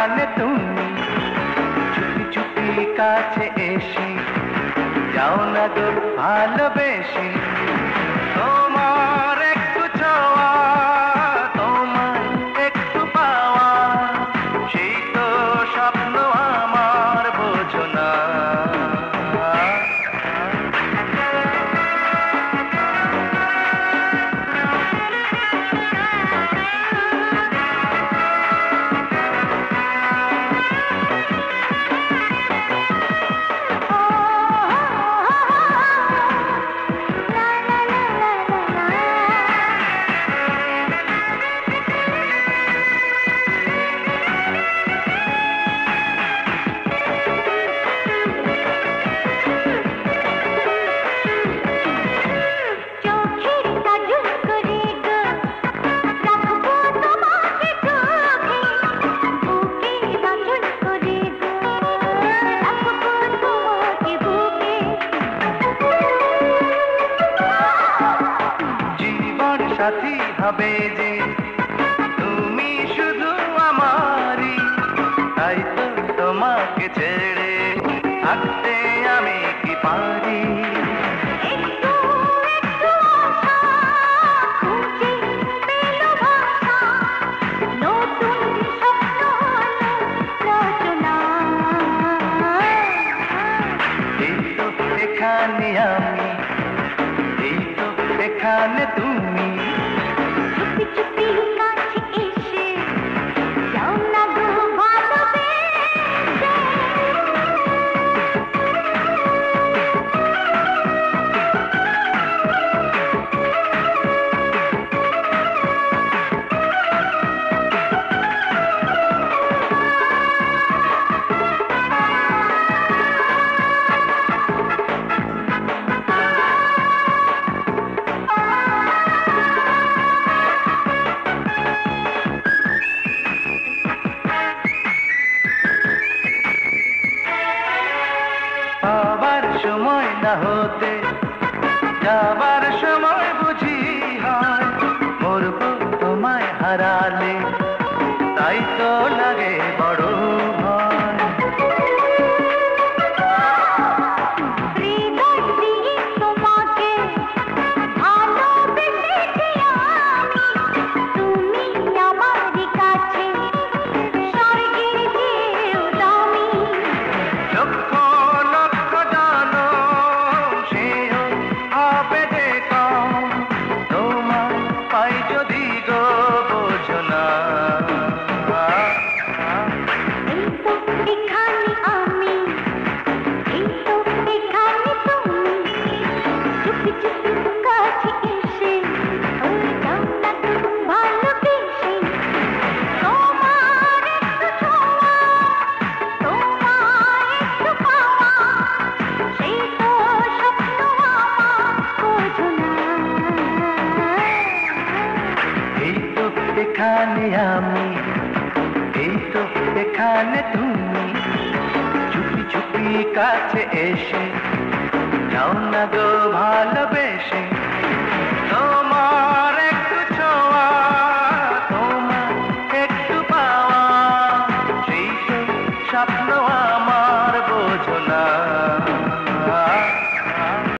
এখানে তুমি চুপি চুপি কাছে এসে যাও না গো ভালোবেসে তোমার একটু ছোঁয়া তোমার একটু পাওয়া সেই তো স্বপ্ন আমার বোঝো না সাথী হবে যে তুমি শুধু আমারই তাই তো তোমাকে ছেড়ে থাকতে আমি কি পারি এই তো এখানে আমি এই তো এখানে তুমি চুপি চুপি কাছে এসে যাও না গো ভালোবেসে পাবার সময় না হতে যাবার সময় বুঝি হয় মরব তোমায় হারালে তাই তো লাগে বড় ভয় হৃদয় দিয়ে তোমাকে ভালোবেসেছি আমি তুমি আমারই কাছে স্বর্গের চেয়েও দামি লক্ষ লক্ষ জানো সেও হবে যে কম তোমার পাই যদি গো বোঝো না এই তো এখানে আমি এই তো এখানে তুমি চুপি চুপি কাছে এসে হয়ে যাও না গো ভালোবেসে তোমার একটু ছোঁয়া তোমার একটু পাওয়া সেই তো স্বপ্ন আমার বোঝো না এই তো এখানে আমি এই তো এখানে তুমি চুপি চুপি কাছে এসে যাও না গো ভালোবেসে